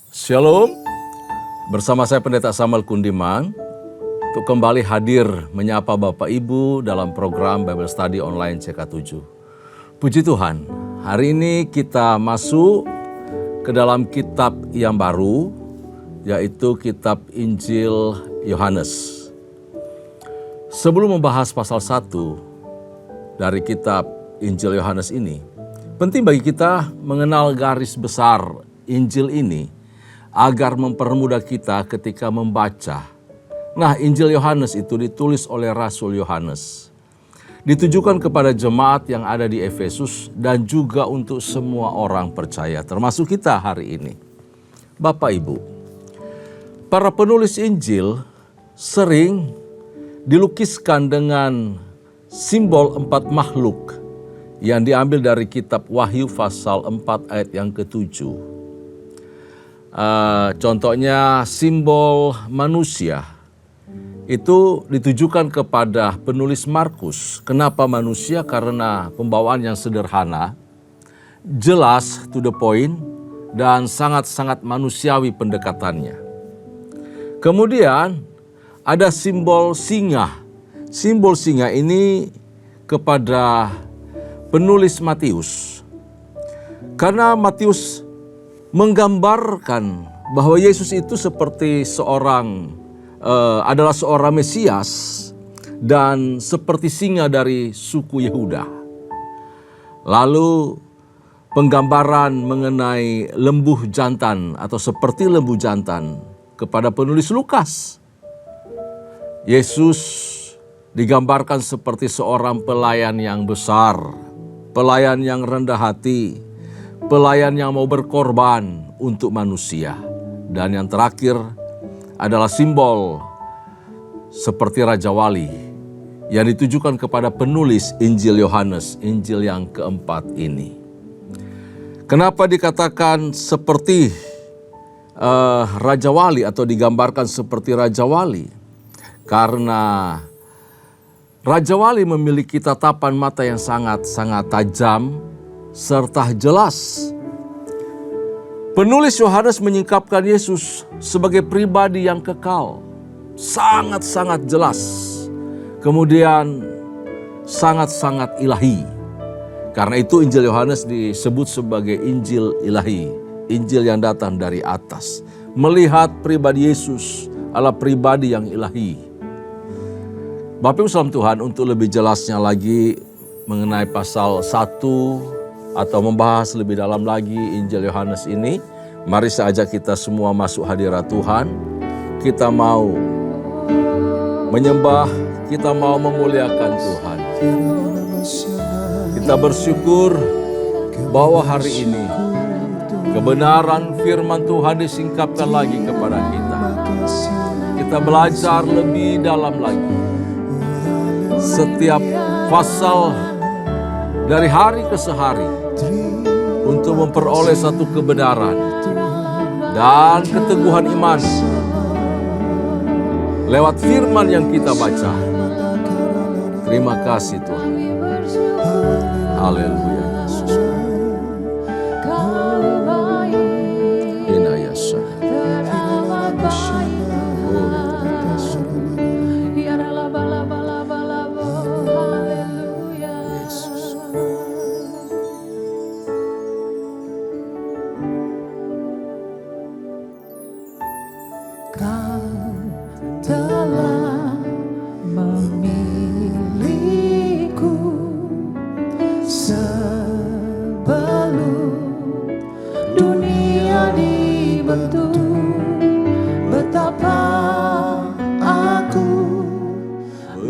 Shalom, bersama saya Pendeta Samuel Kundiman untuk kembali hadir menyapa Bapak Ibu dalam program Bible Study Online CK7. Puji Tuhan, hari ini kita masuk ke dalam kitab yang baru, yaitu kitab Injil Yohanes. Sebelum membahas pasal 1 dari kitab Injil Yohanes ini, penting bagi kita mengenal garis besar Injil ini agar mempermudah kita ketika membaca. Nah, Injil Yohanes itu ditulis oleh Rasul Yohanes. Ditujukan kepada jemaat yang ada di Efesus dan juga untuk semua orang percaya, termasuk kita hari ini. Bapak Ibu, para penulis Injil sering dilukiskan dengan simbol 4 makhluk yang diambil dari kitab Wahyu pasal 4 ayat yang ke-7. Contohnya simbol manusia itu ditujukan kepada penulis Markus. Kenapa manusia? Karena pembawaan yang sederhana, jelas, to the point, dan sangat-sangat manusiawi pendekatannya. Kemudian ada simbol singa. Simbol singa ini kepada penulis Matius. Karena Matius menggambarkan bahwa Yesus itu seperti adalah seorang Mesias dan seperti singa dari suku Yehuda. Lalu penggambaran mengenai lembu jantan atau seperti lembu jantan kepada penulis Lukas. Yesus digambarkan seperti seorang pelayan yang besar, pelayan yang rendah hati, pelayan yang mau berkorban untuk manusia. Dan yang terakhir adalah simbol seperti Raja Wali yang ditujukan kepada penulis Injil Yohanes, Injil yang keempat ini. Kenapa dikatakan seperti Raja Wali atau digambarkan seperti Raja Wali? Karena Raja Wali memiliki tatapan mata yang sangat-sangat tajam serta jelas. Penulis Yohanes menyingkapkan Yesus sebagai pribadi yang kekal, sangat-sangat jelas, kemudian sangat-sangat ilahi. Karena itu Injil Yohanes disebut sebagai Injil ilahi, Injil yang datang dari atas. Melihat pribadi Yesus adalah pribadi yang ilahi. Bapak Ibu salam Tuhan, untuk lebih jelasnya lagi mengenai pasal 1 atau membahas lebih dalam lagi Injil Yohanes ini, mari saya ajak kita semua masuk hadirat Tuhan. Kita mau menyembah, kita mau memuliakan Tuhan. Kita bersyukur bahwa hari ini kebenaran firman Tuhan disingkapkan lagi kepada kita. Kita belajar lebih dalam lagi. Setiap pasal dari hari ke hari untuk memperoleh satu kebenaran dan keteguhan iman lewat firman yang kita baca. Terima kasih Tuhan. Haleluya.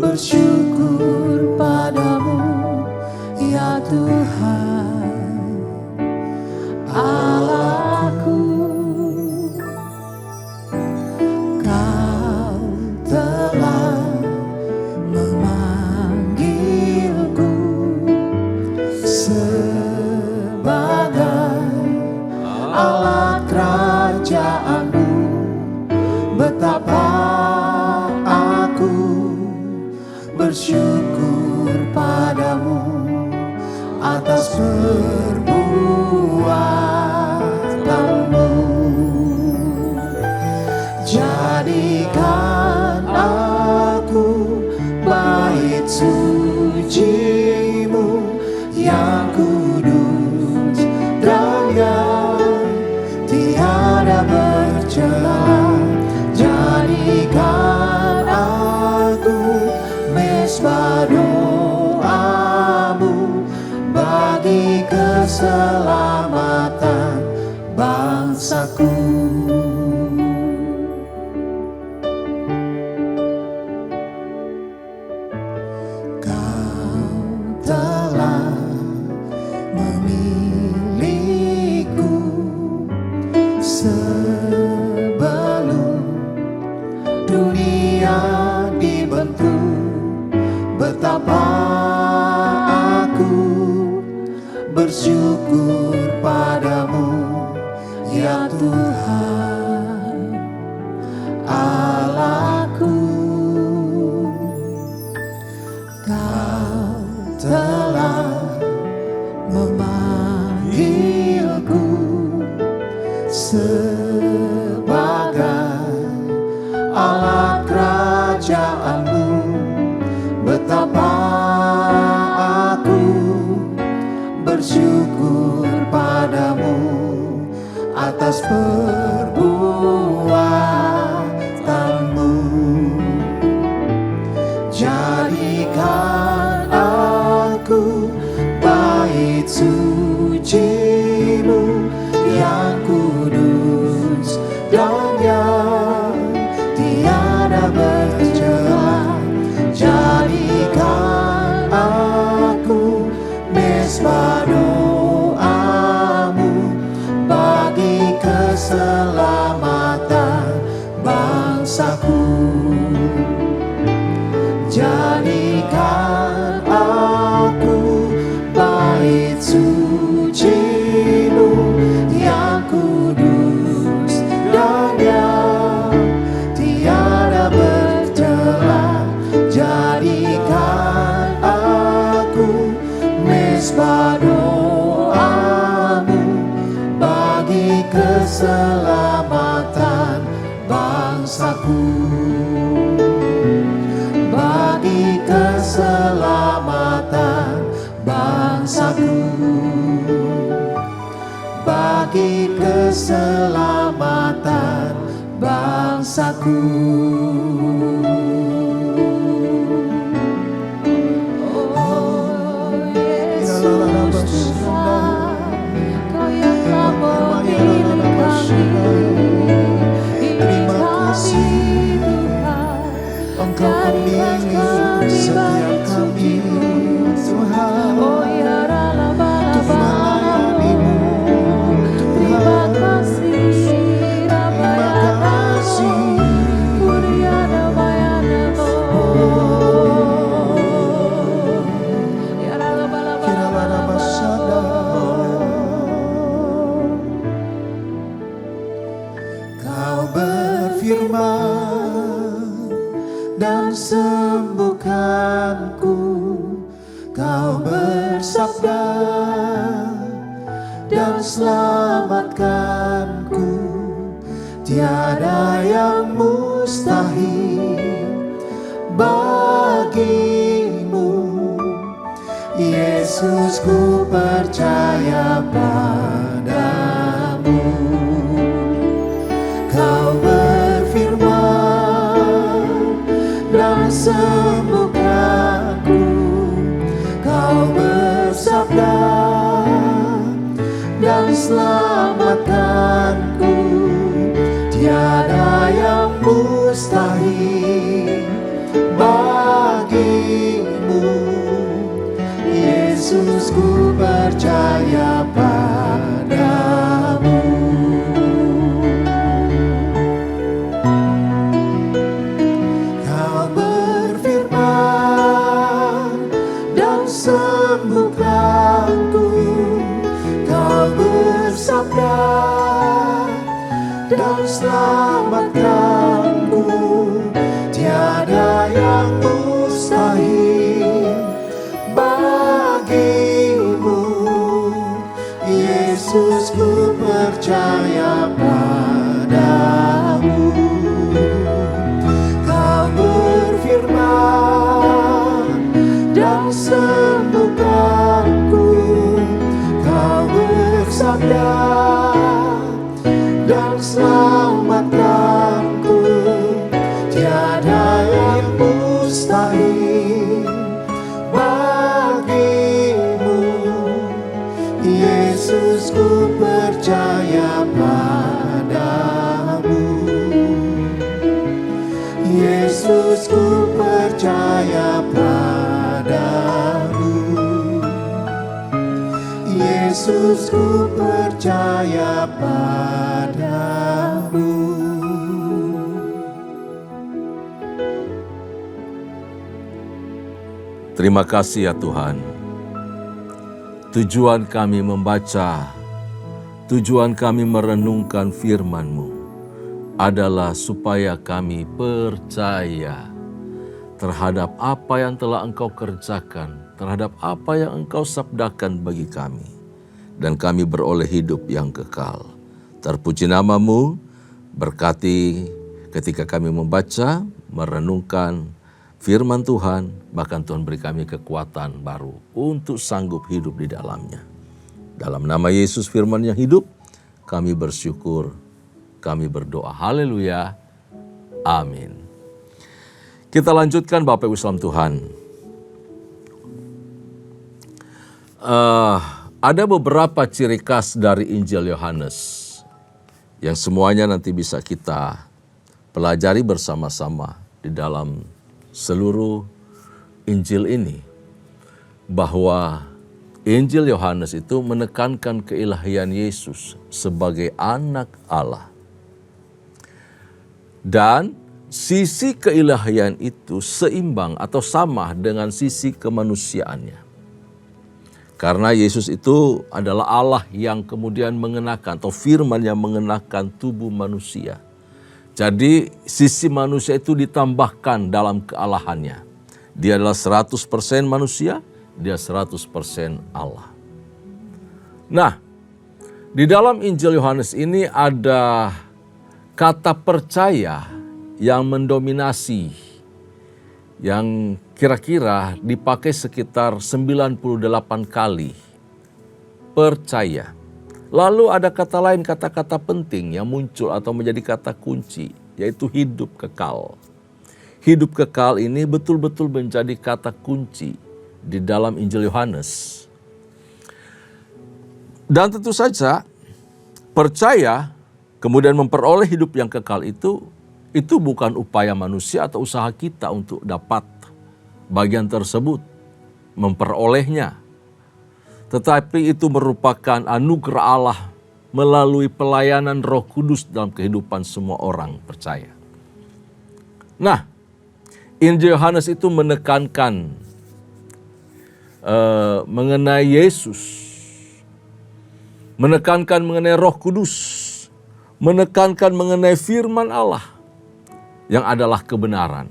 Bersyukur padamu ya Tuhan Allahku. Kau telah memanggilku sebagai alat kerajaanmu. Betapa aku bersyukur padamu atas perbuatanmu. suci-Mu yang kudus dan yang tiada bercela. Jadikan aku mesbah doa-Mu bagi keselamatan bangsaku. Kau telah memilihku sebelum dunia dibentuk. Betapa aku bersyukur padamu, ya Tuhan Allahku. Kau telah memanggilku sebagai alat kerajaan-Mu. Betapa aku bersyukur padamu atas perbuatanmu. Jadikan aku bait suci-Mu yang kudus dan yang tiada bercela. Jadikan aku mesbah doa-Mu bagi keselamatan bangsaku. Jadikan aku bait suci-Mu yang kudus dan yang tiada bercela. Jadikan aku mesbah doa-Mu bagi keselamatan bangsaku. Bagi keselamatan bangsaku. Bagi keselamatan bangsaku. Oh Yesus Tuhan, Kau yang telah memilih kami. Ini kami Tuhan, Engkau pemilih setiap kami, Tuhan, oh ya untuk melayani-Mu, terima Tuhan. kasih Terima kasih. Kuriana Mayana Ya Kira-kira Kau berfirman dan sembuhkanku. Kau bersabda dan selamatkanku. Tiada yang mustahil bagimu. Yesus, ku percaya padamu. Kau berfirman dan sembuhkanku. Kau bersabda dan selamatkanku. Tiada yang mustahil bagimu. Yesus, ku percaya padamu. Kau berfirman dan sembuhkanku. Kau bersabda dan selamatkanku. Tiada yang mustahil bagimu. Yesus, ku percaya padamu. Kau berfirman Yesus ku percaya padamu. Yesus ku percaya padamu. Terima kasih ya Tuhan. Tujuan kami membaca, tujuan kami merenungkan firman-Mu adalah supaya kami percaya terhadap apa yang telah Engkau kerjakan, terhadap apa yang Engkau sabdakan bagi kami, dan kami beroleh hidup yang kekal. Terpuji nama-Mu, berkati ketika kami membaca, merenungkan firman Tuhan, bahkan Tuhan beri kami kekuatan baru untuk sanggup hidup di dalamnya. Dalam nama Yesus firman yang hidup, kami bersyukur, kami berdoa. Haleluya. Amin. Kita lanjutkan Bapak Ibu salam Tuhan. Ada beberapa ciri khas dari Injil Yohanes yang semuanya nanti bisa kita pelajari bersama-sama di dalam seluruh Injil ini, bahwa Injil Yohanes itu menekankan keilahian Yesus sebagai anak Allah. Dan sisi keilahian itu seimbang atau sama dengan sisi kemanusiaannya. Karena Yesus itu adalah Allah yang kemudian mengenakan, atau firman yang mengenakan tubuh manusia. Jadi sisi manusia itu ditambahkan dalam kealahannya. Dia adalah 100% manusia, dia 100% Allah. Nah, di dalam Injil Yohanes ini ada kata percaya yang mendominasi, yang kira-kira dipakai sekitar 98 kali. Percaya. Lalu ada kata lain, kata-kata penting yang muncul atau menjadi kata kunci, yaitu hidup kekal. Hidup kekal ini betul-betul menjadi kata kunci di dalam Injil Yohanes. Dan tentu saja percaya kemudian memperoleh hidup yang kekal itu bukan upaya manusia atau usaha kita untuk dapat bagian tersebut, memperolehnya. Tetapi itu merupakan anugerah Allah melalui pelayanan Roh Kudus dalam kehidupan semua orang percaya. Nah, Injil Yohanes itu menekankan mengenai Yesus, menekankan mengenai Roh Kudus, menekankan mengenai firman Allah yang adalah kebenaran.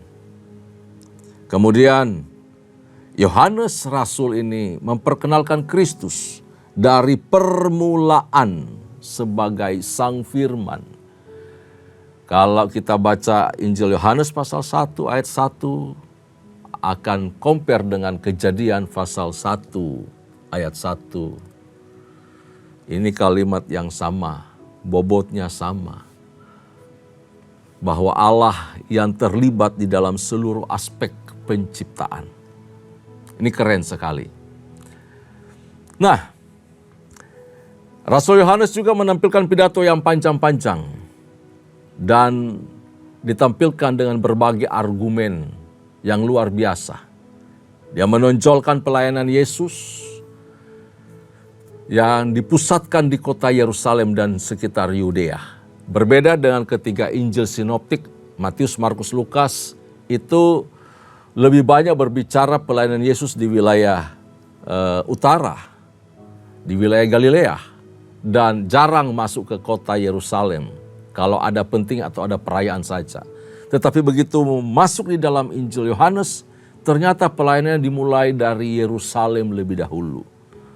Kemudian Yohanes Rasul ini memperkenalkan Kristus dari permulaan sebagai Sang Firman. Kalau kita baca Injil Yohanes pasal 1 ayat 1, akan compare dengan Kejadian pasal 1 ayat 1. Ini kalimat yang sama, bobotnya sama. Bahwa Allah yang terlibat di dalam seluruh aspek penciptaan. Ini keren sekali. Nah, Rasul Yohanes juga menampilkan pidato yang panjang-panjang dan ditampilkan dengan berbagai argumen yang luar biasa. Dia menonjolkan pelayanan Yesus yang dipusatkan di kota Yerusalem dan sekitar Yudea. Berbeda dengan ketiga Injil sinoptik, Matius, Markus, Lukas, itu lebih banyak berbicara pelayanan Yesus di wilayah utara, di wilayah Galilea, dan jarang masuk ke kota Yerusalem kalau ada penting atau ada perayaan saja. Tetapi begitu masuk di dalam Injil Yohanes, ternyata pelayanannya dimulai dari Yerusalem lebih dahulu,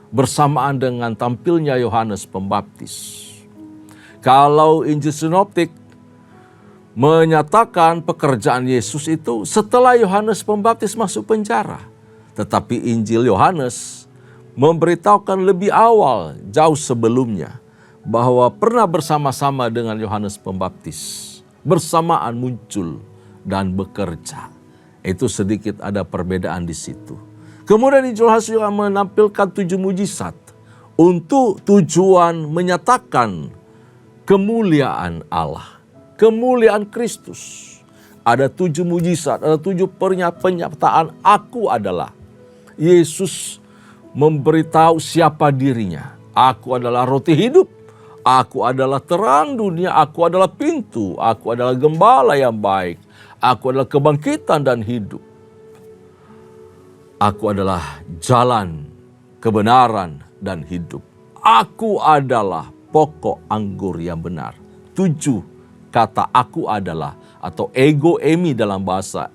bersamaan dengan tampilnya Yohanes Pembaptis. Kalau Injil sinoptik menyatakan pekerjaan Yesus itu setelah Yohanes Pembaptis masuk penjara. Tetapi Injil Yohanes memberitahukan lebih awal, jauh sebelumnya, bahwa pernah bersama-sama dengan Yohanes Pembaptis. Bersamaan muncul dan bekerja. Itu sedikit ada perbedaan di situ. Kemudian Injil Yohanes juga menampilkan 7 mujizat untuk tujuan menyatakan kemuliaan Allah. Kemuliaan Kristus. ada 7 mujizat, ada 7 pernyataan aku adalah. Yesus memberitahu siapa dirinya. Aku adalah roti hidup. Aku adalah terang dunia. Aku adalah pintu. Aku adalah gembala yang baik. Aku adalah kebangkitan dan hidup. Aku adalah jalan, kebenaran, dan hidup. Aku adalah pokok anggur yang benar. 7 kata aku adalah atau ego emi dalam bahasa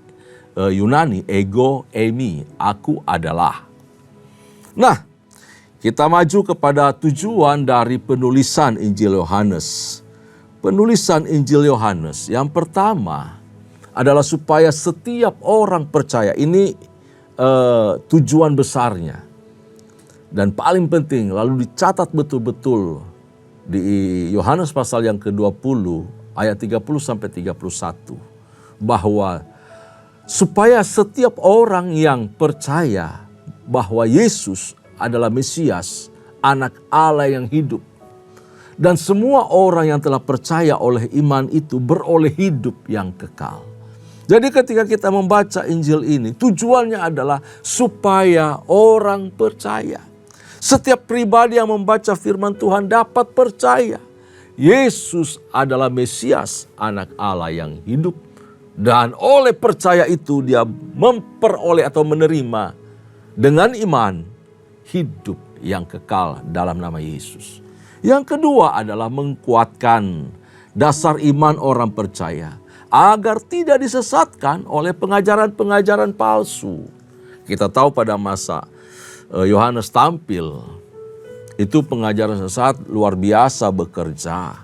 Yunani, ego emi, aku adalah. Nah, kita maju kepada tujuan dari penulisan Injil Yohanes. Penulisan Injil Yohanes yang pertama adalah supaya setiap orang percaya. Ini tujuan besarnya. Dan paling penting lalu dicatat betul-betul di Yohanes pasal yang ke-20 ayat 30 sampai 31 bahwa supaya setiap orang yang percaya bahwa Yesus adalah Mesias, anak Allah yang hidup, dan semua orang yang telah percaya oleh iman itu beroleh hidup yang kekal. Jadi ketika kita membaca Injil ini, tujuannya adalah supaya orang percaya. Setiap pribadi yang membaca firman Tuhan dapat percaya. Yesus adalah Mesias, anak Allah yang hidup. Dan oleh percaya itu dia memperoleh atau menerima dengan iman hidup yang kekal dalam nama Yesus. Yang kedua adalah menguatkan dasar iman orang percaya agar tidak disesatkan oleh pengajaran-pengajaran palsu. Kita tahu pada masa Yohanes tampil, itu pengajaran sesat luar biasa bekerja.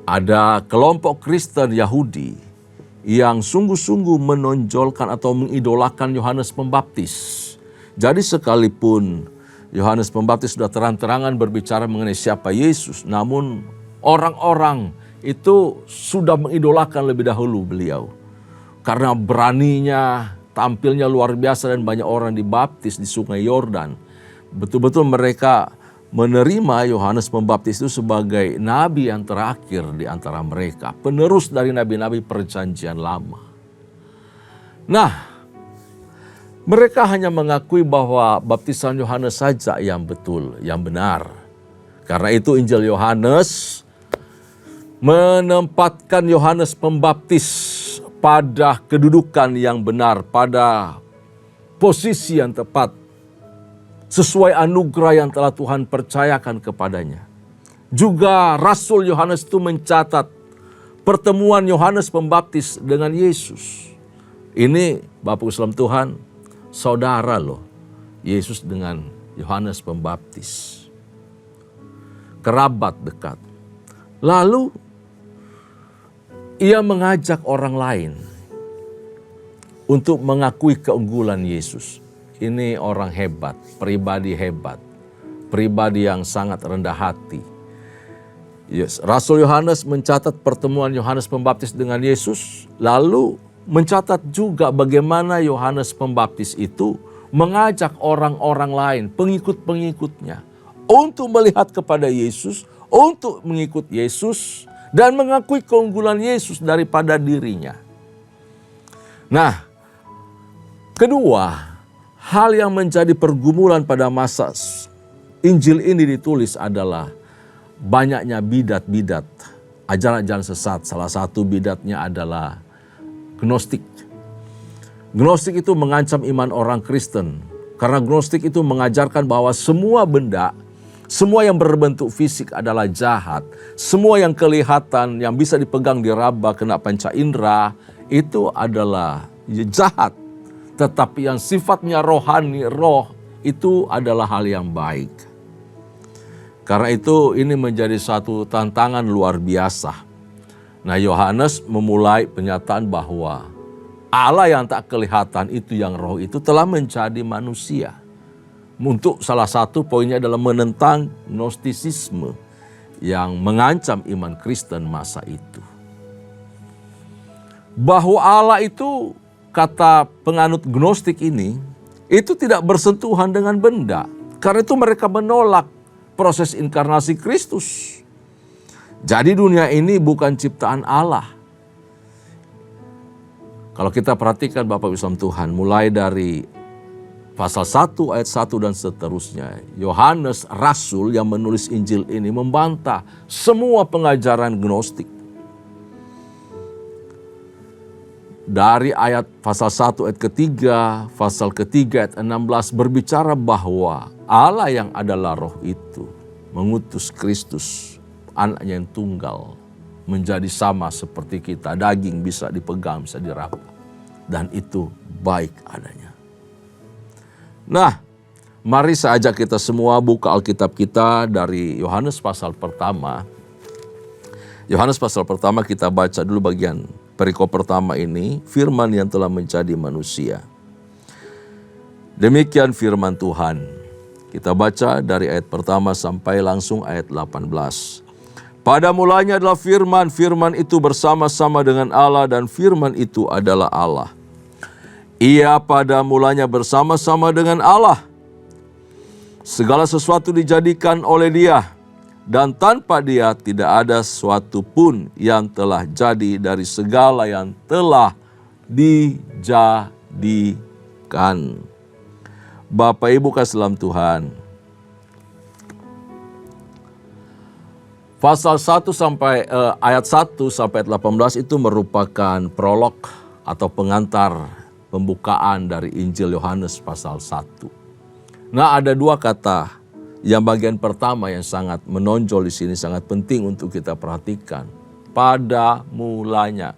Ada kelompok Kristen Yahudi yang sungguh-sungguh menonjolkan atau mengidolakan Yohanes Pembaptis. Jadi sekalipun Yohanes Pembaptis sudah terang-terangan berbicara mengenai siapa Yesus, namun orang-orang itu sudah mengidolakan lebih dahulu beliau. Karena beraninya, tampilnya luar biasa dan banyak orang dibaptis di sungai Yordan. Betul-betul mereka menerima Yohanes Pembaptis itu sebagai nabi yang terakhir di antara mereka. Penerus dari nabi-nabi perjanjian lama. Nah, mereka hanya mengakui bahwa baptisan Yohanes saja yang betul, yang benar. Karena itu Injil Yohanes menempatkan Yohanes Pembaptis pada kedudukan yang benar, pada posisi yang tepat, sesuai anugerah yang telah Tuhan percayakan kepadanya. Juga Rasul Yohanes itu mencatat pertemuan Yohanes Pembaptis dengan Yesus. Ini Bapak Islam Tuhan, saudara loh, Yesus dengan Yohanes Pembaptis. Kerabat dekat. Lalu ia mengajak orang lain untuk mengakui keunggulan Yesus. Ini orang hebat, pribadi yang sangat rendah hati. Yes. Rasul Yohanes mencatat pertemuan Yohanes Pembaptis dengan Yesus, lalu mencatat juga bagaimana Yohanes Pembaptis itu mengajak orang-orang lain, pengikut-pengikutnya, untuk melihat kepada Yesus, untuk mengikut Yesus, dan mengakui keunggulan Yesus daripada dirinya. Nah, kedua, hal yang menjadi pergumulan pada masa Injil ini ditulis adalah banyaknya bidat-bidat, ajaran-ajaran sesat. Salah satu bidatnya adalah Gnostik. Gnostik itu mengancam iman orang Kristen. Karena Gnostik itu mengajarkan bahwa semua benda, semua yang berbentuk fisik adalah jahat. Semua yang kelihatan, yang bisa dipegang, diraba, kena panca indera, itu adalah jahat. Tetapi yang sifatnya rohani, roh, itu adalah hal yang baik. Karena itu ini menjadi satu tantangan luar biasa. Nah, Yohanes memulai pernyataan bahwa Allah yang tak kelihatan itu, yang roh itu, telah menjadi manusia. Untuk salah satu poinnya adalah menentang Gnostisisme yang mengancam iman Kristen masa itu. Bahwa Allah itu, kata penganut Gnostik ini, itu tidak bersentuhan dengan benda. Karena itu mereka menolak proses inkarnasi Kristus. Jadi dunia ini bukan ciptaan Allah. Kalau kita perhatikan Bapak Ibu Tuhan, mulai dari pasal 1 ayat 1 dan seterusnya, Yohanes Rasul yang menulis Injil ini membantah semua pengajaran Gnostik. Dari ayat pasal 1 ayat ketiga, pasal ketiga ayat 16 berbicara bahwa Allah yang adalah roh itu mengutus Kristus, anaknya yang tunggal, menjadi sama seperti kita. Daging bisa dipegang, bisa diraba. Dan itu baik adanya. Nah, mari saya ajak kita semua buka Alkitab kita dari Yohanes pasal pertama. Yohanes pasal pertama kita baca dulu bagian perikop pertama ini, firman yang telah menjadi manusia. Demikian firman Tuhan. Kita baca dari ayat pertama sampai langsung ayat 18. Pada mulanya adalah firman, firman itu bersama-sama dengan Allah dan firman itu adalah Allah. Ia pada mulanya bersama-sama dengan Allah. Segala sesuatu dijadikan oleh Dia, dan tanpa Dia tidak ada sesuatu pun yang telah jadi dari segala yang telah dijadikan. Bapak Ibu kasih dalam Tuhan. Pasal 1 sampai ayat 1 sampai 18 itu merupakan prolog atau pengantar pembukaan dari Injil Yohanes pasal 1. Nah, ada dua kata yang bagian pertama yang sangat menonjol di sini, sangat penting untuk kita perhatikan. Pada mulanya.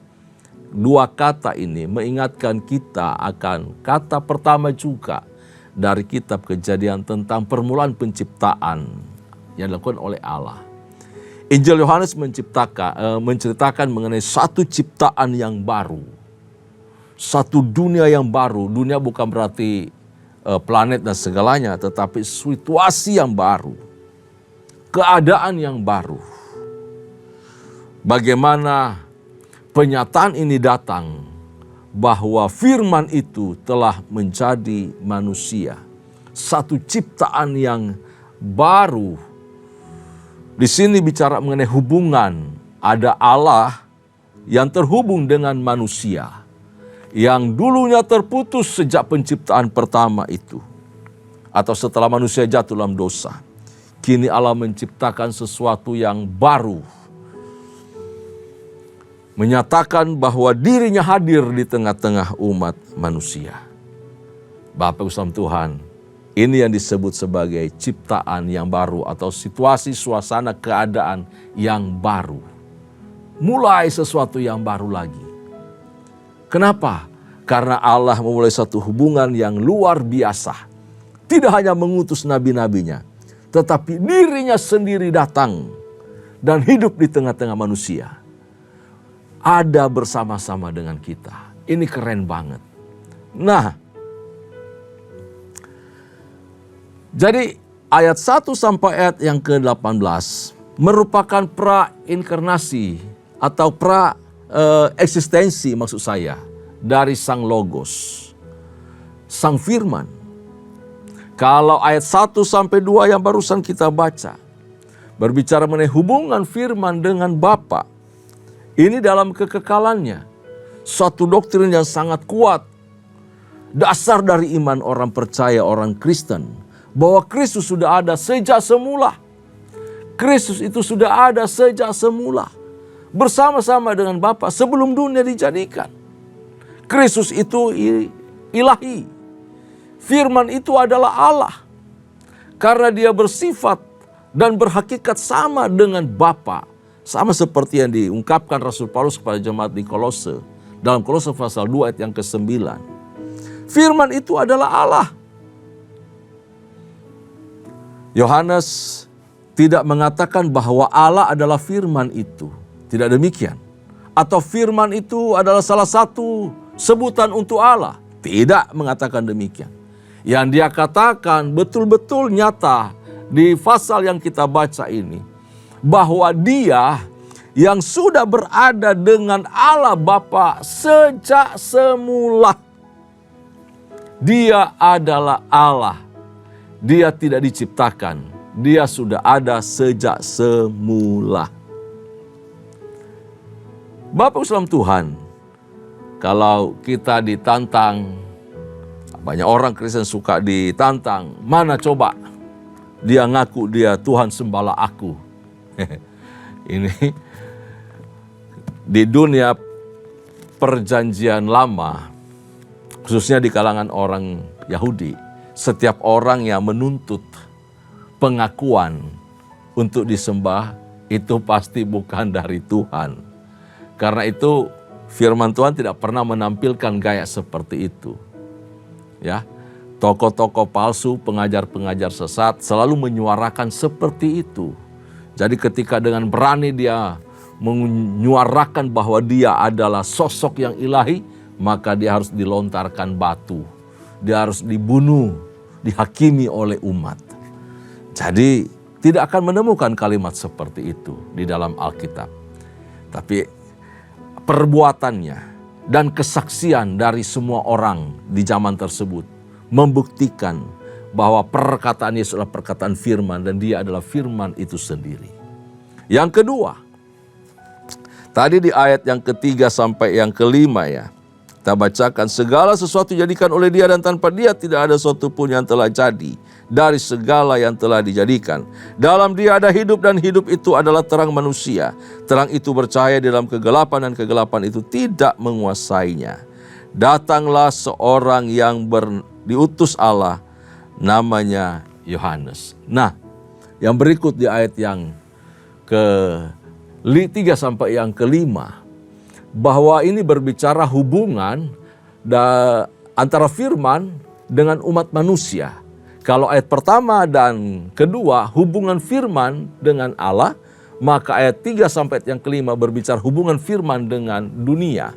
Dua kata ini mengingatkan kita akan kata pertama juga dari kitab Kejadian tentang permulaan penciptaan yang dilakukan oleh Allah. Injil Yohanes menceritakan mengenai satu ciptaan yang baru. Satu dunia yang baru. Dunia bukan berarti planet dan segalanya, tetapi situasi yang baru. Keadaan yang baru. Bagaimana penyataan ini datang bahwa firman itu telah menjadi manusia. Satu ciptaan yang baru. Di sini bicara mengenai hubungan. Ada Allah yang terhubung dengan manusia. Yang dulunya terputus sejak penciptaan pertama itu. Atau setelah manusia jatuh dalam dosa. Kini Allah menciptakan sesuatu yang baru. Menyatakan bahwa dirinya hadir di tengah-tengah umat manusia. Bapak Ibu Tuhan, ini yang disebut sebagai ciptaan yang baru atau situasi suasana keadaan yang baru. Mulai sesuatu yang baru lagi. Kenapa? Karena Allah memulai satu hubungan yang luar biasa. Tidak hanya mengutus nabi-nabinya, tetapi dirinya sendiri datang dan hidup di tengah-tengah manusia. Ada bersama-sama dengan kita. Ini keren banget. Nah, jadi ayat 1 sampai ayat yang ke-18 merupakan pra-inkarnasi atau pra-eksistensi maksud saya dari Sang Logos, Sang Firman. Kalau ayat 1 sampai 2 yang barusan kita baca, berbicara mengenai hubungan Firman dengan Bapa. Ini dalam kekekalannya, suatu doktrin yang sangat kuat. Dasar dari iman orang percaya, orang Kristen, bahwa Kristus sudah ada sejak semula. Kristus itu sudah ada sejak semula. Bersama-sama dengan Bapa sebelum dunia dijadikan. Kristus itu ilahi. Firman itu adalah Allah. Karena dia bersifat dan berhakikat sama dengan Bapa. Sama seperti yang diungkapkan Rasul Paulus kepada jemaat di Kolose. Dalam Kolose pasal 2 ayat yang ke-9. Firman itu adalah Allah. Yohanes tidak mengatakan bahwa Allah adalah firman itu. Tidak demikian. Atau firman itu adalah salah satu sebutan untuk Allah. Tidak mengatakan demikian. Yang dia katakan betul-betul nyata di pasal yang kita baca ini. Bahwa dia yang sudah berada dengan Allah Bapa sejak semula. Dia adalah Allah. Dia tidak diciptakan. Dia sudah ada sejak semula. Bapak Islam Tuhan, Kalau kita ditantang, banyak orang Kristen suka ditantang, mana coba dia ngaku dia Tuhan sembahlah aku. Ini di dunia perjanjian lama, khususnya di kalangan orang Yahudi, setiap orang yang menuntut pengakuan untuk disembah itu pasti bukan dari Tuhan. Karena itu firman Tuhan tidak pernah menampilkan gaya seperti itu. Ya, tokoh-tokoh palsu, pengajar-pengajar sesat selalu menyuarakan seperti itu. Jadi ketika dengan berani dia menyuarakan bahwa dia adalah sosok yang ilahi, maka dia harus dilontarkan batu. Dia harus dibunuh, dihakimi oleh umat. Jadi tidak akan menemukan kalimat seperti itu di dalam Alkitab. Tapi perbuatannya dan kesaksian dari semua orang di zaman tersebut membuktikan bahwa perkataan Yesus adalah perkataan firman dan dia adalah firman itu sendiri. Yang kedua, tadi di ayat yang ketiga sampai yang kelima ya, kita bacakan, segala sesuatu dijadikan oleh dia dan tanpa dia tidak ada sesuatu pun yang telah jadi dari segala yang telah dijadikan. Dalam dia ada hidup dan hidup itu adalah terang manusia. Terang itu bercahaya di dalam kegelapan dan kegelapan itu tidak menguasainya. Datanglah seorang yang diutus Allah, namanya Yohanes. Nah, yang berikut di ayat yang ke-3 sampai yang ke-5, bahwa ini berbicara hubungan antara firman dengan umat manusia. Kalau ayat pertama dan kedua hubungan firman dengan Allah, maka ayat 3 sampai yang ke-5 berbicara hubungan firman dengan dunia.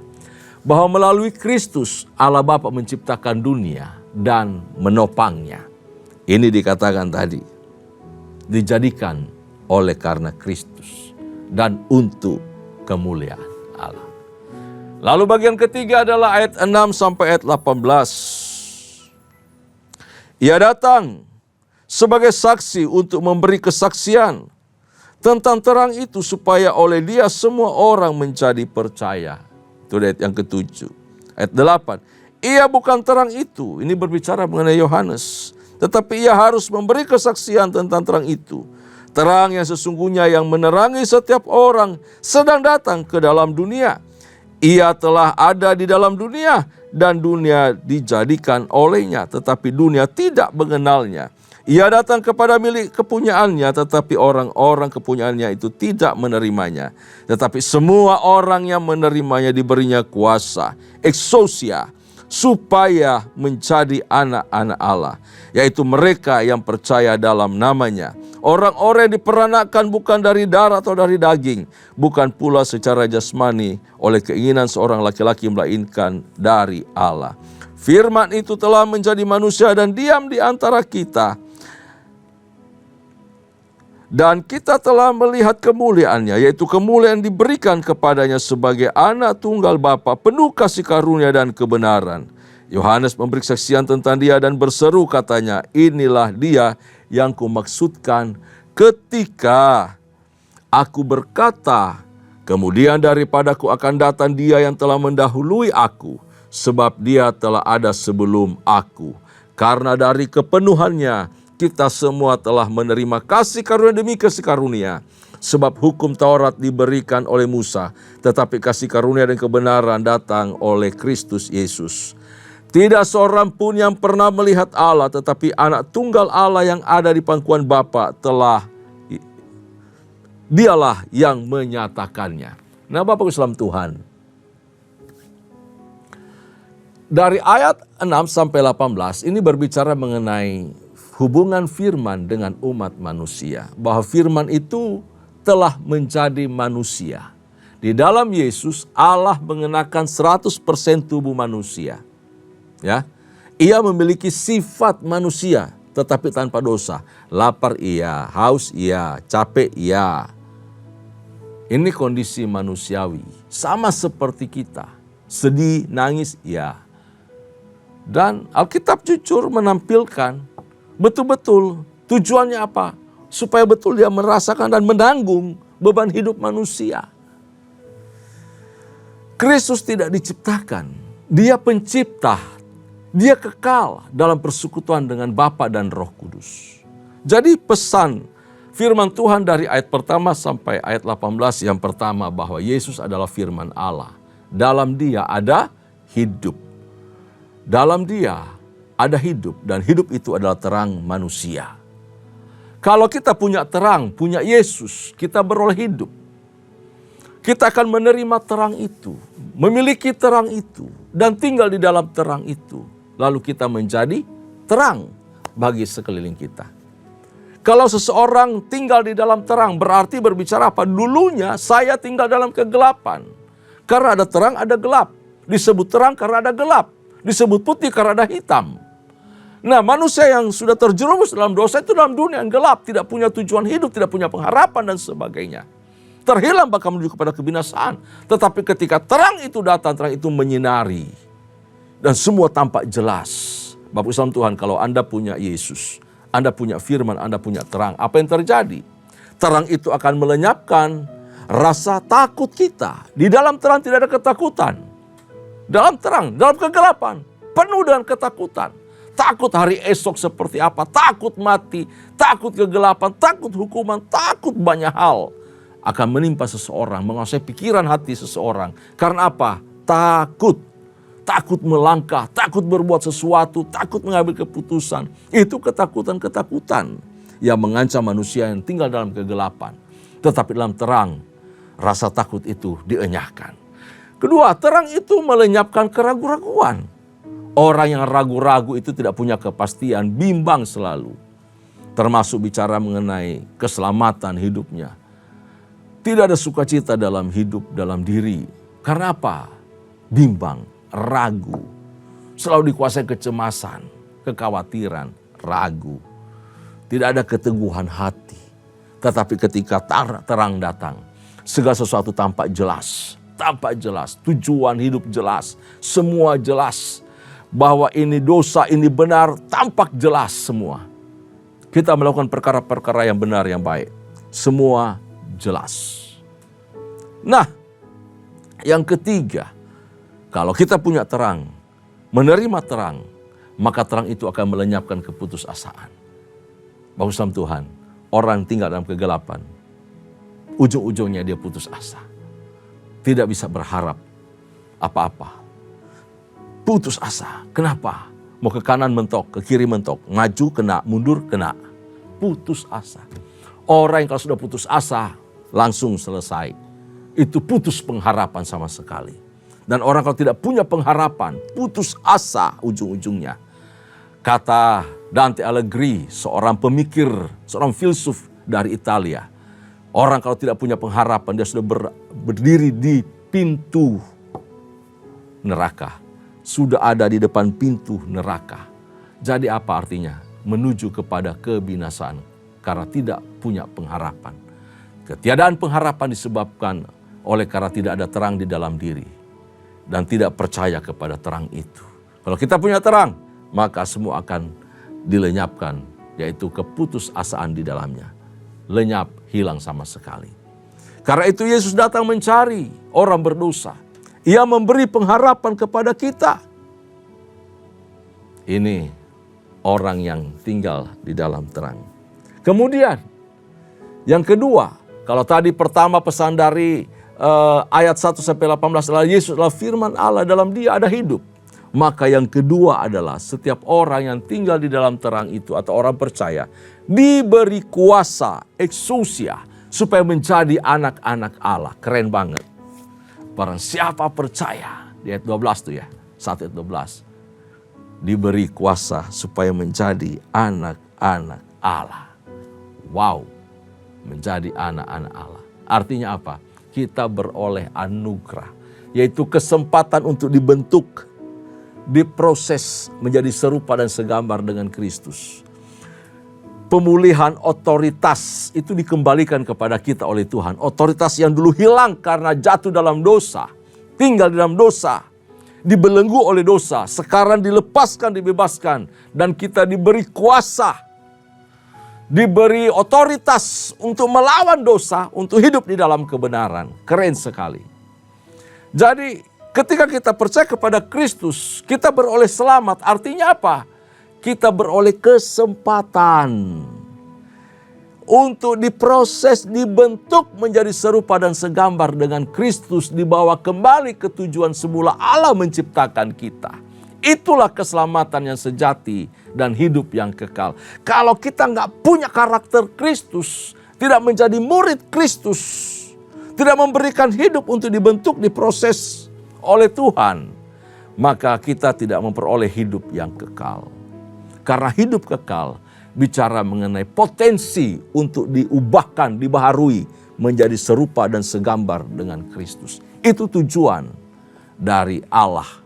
Bahwa melalui Kristus Allah Bapa menciptakan dunia dan menopangnya. Ini dikatakan tadi, dijadikan oleh karena Kristus dan untuk kemuliaan Allah. Lalu bagian ketiga adalah ayat 6 sampai ayat 18. Ia datang sebagai saksi untuk memberi kesaksian tentang terang itu supaya oleh dia semua orang menjadi percaya. Itu ayat yang ke-7. Ayat 8. Ia bukan terang itu, ini berbicara mengenai Yohanes, tetapi ia harus memberi kesaksian tentang terang itu. Terang yang sesungguhnya yang menerangi setiap orang sedang datang ke dalam dunia. Ia telah ada di dalam dunia dan dunia dijadikan olehnya, tetapi dunia tidak mengenalnya. Ia datang kepada milik kepunyaannya, tetapi orang-orang kepunyaannya itu tidak menerimanya. Tetapi semua orang yang menerimanya diberinya kuasa, exousia, supaya menjadi anak-anak Allah, yaitu mereka yang percaya dalam namanya. Orang-orang yang diperanakkan bukan dari darah atau dari daging, bukan pula secara jasmani oleh keinginan seorang laki-laki, melainkan dari Allah. Firman itu telah menjadi manusia dan diam di antara kita. Dan kita telah melihat kemuliaannya, yaitu kemuliaan diberikan kepadanya sebagai anak tunggal Bapa, penuh kasih karunia dan kebenaran. Yohanes memberi kesaksian tentang dia dan berseru katanya, inilah dia yang kumaksudkan ketika aku berkata, kemudian daripadaku akan datang dia yang telah mendahului aku, sebab dia telah ada sebelum aku. Karena dari kepenuhannya kita semua telah menerima kasih karunia demi kasih karunia. Sebab hukum Taurat diberikan oleh Musa, tetapi kasih karunia dan kebenaran datang oleh Kristus Yesus. Tidak seorang pun yang pernah melihat Allah, tetapi anak tunggal Allah yang ada di pangkuan Bapa dialah yang menyatakannya. Nah, Bapak Islam Tuhan, dari ayat 6 sampai 18 ini berbicara mengenai hubungan firman dengan umat manusia. Bahwa firman itu telah menjadi manusia. Di dalam Yesus Allah mengenakan 100% tubuh manusia. Ya, ia memiliki sifat manusia tetapi tanpa dosa. Lapar iya, haus iya, capek iya. Ini kondisi manusiawi, sama seperti kita. Sedih, nangis iya. Dan Alkitab jujur menampilkan betul-betul tujuannya apa? Supaya betul dia merasakan dan menanggung beban hidup manusia. Kristus tidak diciptakan, dia pencipta, dia kekal dalam persekutuan dengan Bapa dan Roh Kudus. Jadi pesan firman Tuhan dari ayat pertama sampai ayat 18 yang pertama bahwa Yesus adalah firman Allah. Dalam dia ada hidup. Dalam dia ada hidup dan hidup itu adalah terang manusia. Kalau kita punya terang, punya Yesus, kita beroleh hidup. Kita akan menerima terang itu, memiliki terang itu, dan tinggal di dalam terang itu. Lalu kita menjadi terang bagi sekeliling kita. Kalau seseorang tinggal di dalam terang, berarti berbicara apa? Dulunya saya tinggal dalam kegelapan. Karena ada terang, ada gelap. Disebut terang karena ada gelap. Disebut putih karena ada hitam. Nah, manusia yang sudah terjerumus dalam dosa itu dalam dunia yang gelap. Tidak punya tujuan hidup, tidak punya pengharapan dan sebagainya. Terhilang bahkan menuju kepada kebinasaan. Tetapi ketika terang itu datang, terang itu menyinari. Dan semua tampak jelas. Bapak Islam Tuhan, kalau Anda punya Yesus, Anda punya firman, Anda punya terang. Apa yang terjadi? Terang itu akan melenyapkan rasa takut kita. Di dalam terang tidak ada ketakutan. Dalam terang, dalam kegelapan, penuh dengan ketakutan. Takut hari esok seperti apa, takut mati, takut kegelapan, takut hukuman, takut banyak hal akan menimpa seseorang, menguasai pikiran hati seseorang. Karena apa? Takut. Takut melangkah, takut berbuat sesuatu, takut mengambil keputusan. Itu ketakutan-ketakutan yang mengancam manusia yang tinggal dalam kegelapan. Tetapi dalam terang, rasa takut itu dienyahkan. Kedua, terang itu melenyapkan keraguan-raguan. Orang yang ragu-ragu itu tidak punya kepastian, bimbang selalu. Termasuk bicara mengenai keselamatan hidupnya. Tidak ada sukacita dalam hidup, dalam diri. Karena apa? Bimbang, ragu. Selalu dikuasai kecemasan, kekhawatiran, ragu. Tidak ada keteguhan hati. Tetapi ketika terang datang, segala sesuatu tampak jelas. Tampak jelas, tujuan hidup jelas, semua jelas. Bahwa ini dosa, ini benar, tampak jelas semua. Kita melakukan perkara-perkara yang benar, yang baik. Semua jelas. Nah, yang ketiga, kalau kita punya terang, menerima terang, maka terang itu akan melenyapkan keputusasaan. Bapak Islam Tuhan, orang tinggal dalam kegelapan, ujung-ujungnya dia putus asa. Tidak bisa berharap apa-apa. Putus asa. Kenapa? Mau ke kanan mentok, ke kiri mentok. Maju kena, mundur kena. Putus asa. Orang yang kalau sudah putus asa, langsung selesai. Itu putus pengharapan sama sekali. Dan orang kalau tidak punya pengharapan, putus asa ujung-ujungnya. Kata Dante Alighieri, seorang pemikir, seorang filsuf dari Italia. Orang kalau tidak punya pengharapan, dia sudah berdiri di pintu neraka. Sudah ada di depan pintu neraka. Jadi apa artinya? Menuju kepada kebinasaan karena tidak punya pengharapan. Ketiadaan pengharapan disebabkan oleh karena tidak ada terang di dalam diri. Dan tidak percaya kepada terang itu. Kalau kita punya terang, maka semua akan dilenyapkan. Yaitu keputusasaan di dalamnya. Lenyap, hilang sama sekali. Karena itu Yesus datang mencari orang berdosa. Ia memberi pengharapan kepada kita. Ini orang yang tinggal di dalam terang. Kemudian, yang kedua, kalau tadi pertama pesan dari ayat 1 sampai 18 adalah Yesus adalah firman Allah, dalam dia ada hidup. Maka yang kedua adalah setiap orang yang tinggal di dalam terang itu atau orang percaya diberi kuasa, exousia, supaya menjadi anak-anak Allah. Keren banget. Barang siapa percaya, di ayat 12 tuh ya, 1 ayat 12. Diberi kuasa supaya menjadi anak-anak Allah. Wow, menjadi anak-anak Allah. Artinya apa? Kita beroleh anugerah, yaitu kesempatan untuk dibentuk, diproses menjadi serupa dan segambar dengan Kristus. Pemulihan otoritas itu dikembalikan kepada kita oleh Tuhan. Otoritas yang dulu hilang karena jatuh dalam dosa, tinggal di dalam dosa, dibelenggu oleh dosa. Sekarang dilepaskan, dibebaskan. Dan kita diberi kuasa, diberi otoritas untuk melawan dosa, untuk hidup di dalam kebenaran. Keren sekali. Jadi Ketika kita percaya kepada Kristus, kita beroleh selamat. Artinya apa? Kita beroleh kesempatan untuk diproses, dibentuk menjadi serupa dan segambar dengan Kristus, dibawa kembali ke tujuan semula Allah menciptakan kita. Itulah keselamatan yang sejati dan hidup yang kekal. Kalau kita nggak punya karakter Kristus, tidak menjadi murid Kristus, tidak memberikan hidup untuk dibentuk, diproses oleh Tuhan, maka kita tidak memperoleh hidup yang kekal. Karena hidup kekal bicara mengenai potensi untuk diubahkan, dibaharui menjadi serupa dan segambar dengan Kristus. Itu tujuan dari Allah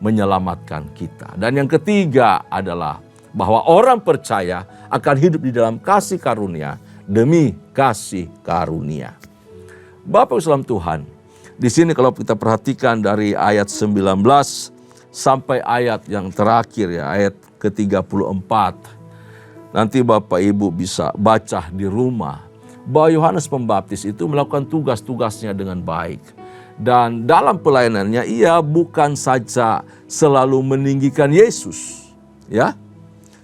menyelamatkan kita. Dan yang ketiga adalah bahwa orang percaya akan hidup di dalam kasih karunia demi kasih karunia. Bapak Islam Tuhan, di sini kalau kita perhatikan dari ayat 19 sampai ayat yang terakhir ya, ayat ke-34. Nanti Bapak Ibu bisa baca di rumah bahwa Yohanes Pembaptis itu melakukan tugas-tugasnya dengan baik. Dan dalam pelayanannya ia bukan saja selalu meninggikan Yesus, ya.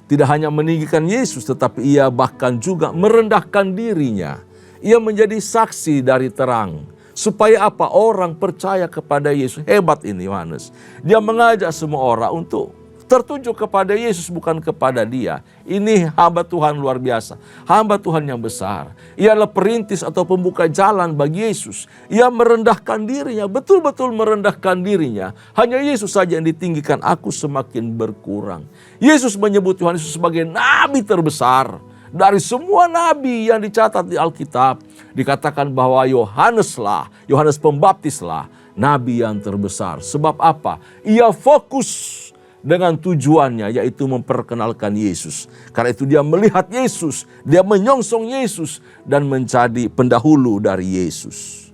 Tidak hanya meninggikan Yesus, tetapi ia bahkan juga merendahkan dirinya. Ia menjadi saksi dari terang. Supaya apa? Orang percaya kepada Yesus. Hebat ini Yohanes. Dia mengajak semua orang untuk tertuju kepada Yesus, bukan kepada dia. Ini hamba Tuhan luar biasa. Hamba Tuhan yang besar. Ia adalah perintis atau pembuka jalan bagi Yesus. Ia merendahkan dirinya, betul-betul merendahkan dirinya. Hanya Yesus saja yang ditinggikan, aku semakin berkurang. Yesus menyebut Yohanes sebagai nabi terbesar. Dari semua nabi yang dicatat di Alkitab, dikatakan bahwa Yohanes Pembaptislah nabi yang terbesar. Sebab apa? Ia fokus dengan tujuannya, yaitu memperkenalkan Yesus. Karena itu dia melihat Yesus, dia menyongsong Yesus dan menjadi pendahulu dari Yesus.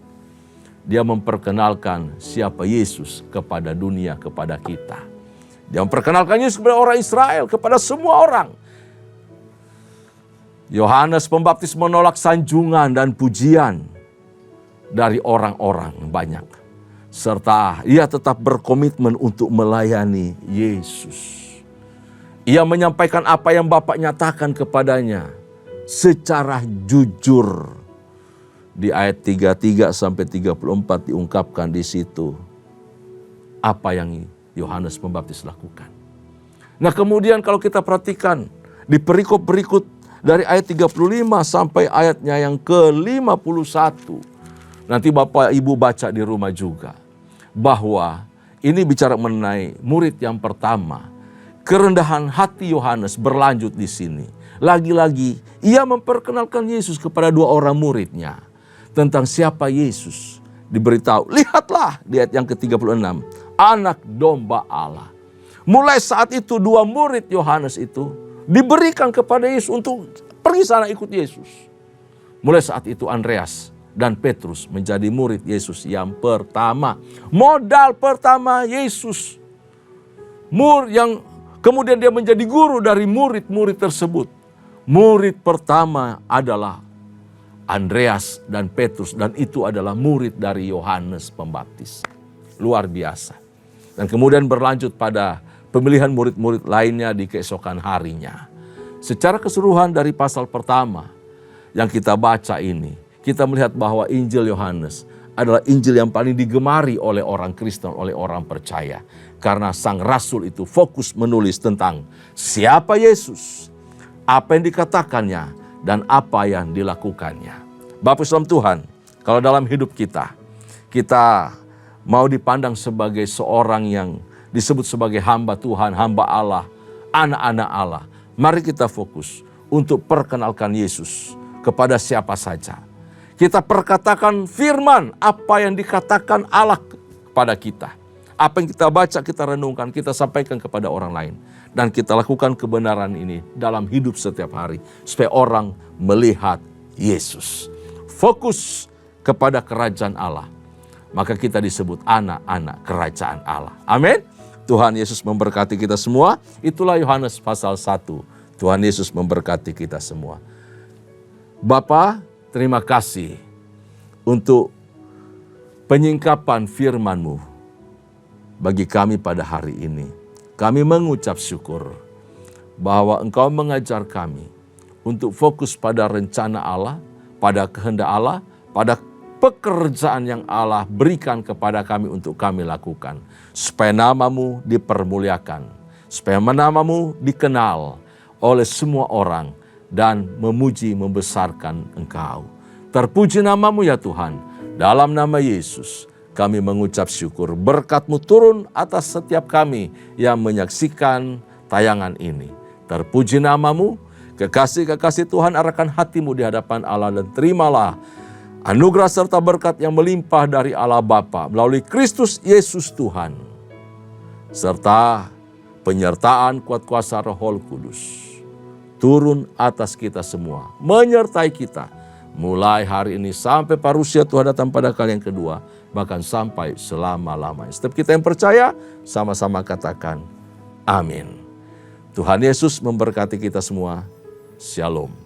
Dia memperkenalkan siapa Yesus kepada dunia, kepada kita. Dia memperkenalkan Yesus kepada orang Israel, kepada semua orang. Yohanes Pembaptis menolak sanjungan dan pujian dari orang-orang banyak. Serta ia tetap berkomitmen untuk melayani Yesus. Ia menyampaikan apa yang Bapa nyatakan kepadanya secara jujur. Di ayat 33 sampai 34 diungkapkan di situ apa yang Yohanes Pembaptis lakukan. Nah, kemudian kalau kita perhatikan di perikop berikut dari ayat 35 sampai ayatnya yang ke-51. Nanti Bapak Ibu baca di rumah juga. Bahwa ini bicara mengenai murid yang pertama. Kerendahan hati Yohanes berlanjut di sini. Lagi-lagi ia memperkenalkan Yesus kepada dua orang muridnya. Tentang siapa Yesus. Diberitahu, lihatlah di ayat yang ke-36. Anak domba Allah. Mulai saat itu dua murid Yohanes itu diberikan kepada Yesus untuk pergi sana ikut Yesus. Mulai saat itu Andreas dan Petrus menjadi murid Yesus yang pertama. Modal pertama Yesus. Yang kemudian dia menjadi guru dari murid-murid tersebut. Murid pertama adalah Andreas dan Petrus. Dan itu adalah murid dari Yohanes Pembaptis. Luar biasa. Dan kemudian berlanjut pada pemilihan murid-murid lainnya di keesokan harinya. Secara keseluruhan dari pasal pertama yang kita baca ini, kita melihat bahwa Injil Yohanes adalah Injil yang paling digemari oleh orang Kristen, oleh orang percaya. Karena sang rasul itu fokus menulis tentang siapa Yesus, apa yang dikatakannya, dan apa yang dilakukannya. Bapak Islam Tuhan, kalau dalam hidup kita mau dipandang sebagai seorang yang disebut sebagai hamba Tuhan, hamba Allah, anak-anak Allah. Mari kita fokus untuk perkenalkan Yesus kepada siapa saja. Kita perkatakan firman apa yang dikatakan Allah kepada kita. Apa yang kita baca, kita renungkan, kita sampaikan kepada orang lain. Dan kita lakukan kebenaran ini dalam hidup setiap hari. Supaya orang melihat Yesus. Fokus kepada kerajaan Allah. Maka kita disebut anak-anak kerajaan Allah. Amin. Tuhan Yesus memberkati kita semua. Itulah Yohanes pasal 1. Tuhan Yesus memberkati kita semua. Bapa, terima kasih untuk penyingkapan firman-Mu bagi kami pada hari ini. Kami mengucap syukur bahwa Engkau mengajar kami untuk fokus pada rencana Allah, pada kehendak Allah, pada pekerjaan yang Allah berikan kepada kami untuk kami lakukan. Supaya nama-Mu dipermuliakan, supaya nama-Mu dikenal oleh semua orang dan memuji membesarkan Engkau. Terpuji nama-Mu ya Tuhan, dalam nama Yesus kami mengucap syukur. Berkat-Mu turun atas setiap kami yang menyaksikan tayangan ini. Terpuji nama-Mu, kekasih-kekasih Tuhan arahkan hatimu di hadapan Allah dan terimalah anugerah serta berkat yang melimpah dari Allah Bapa melalui Kristus Yesus Tuhan. Serta penyertaan kuat kuasa Roh Kudus turun atas kita semua, menyertai kita mulai hari ini sampai parusia Tuhan datang pada kali yang kedua, bahkan sampai selama-lamanya. Setiap kita yang percaya, sama-sama katakan amin. Tuhan Yesus memberkati kita semua. Shalom.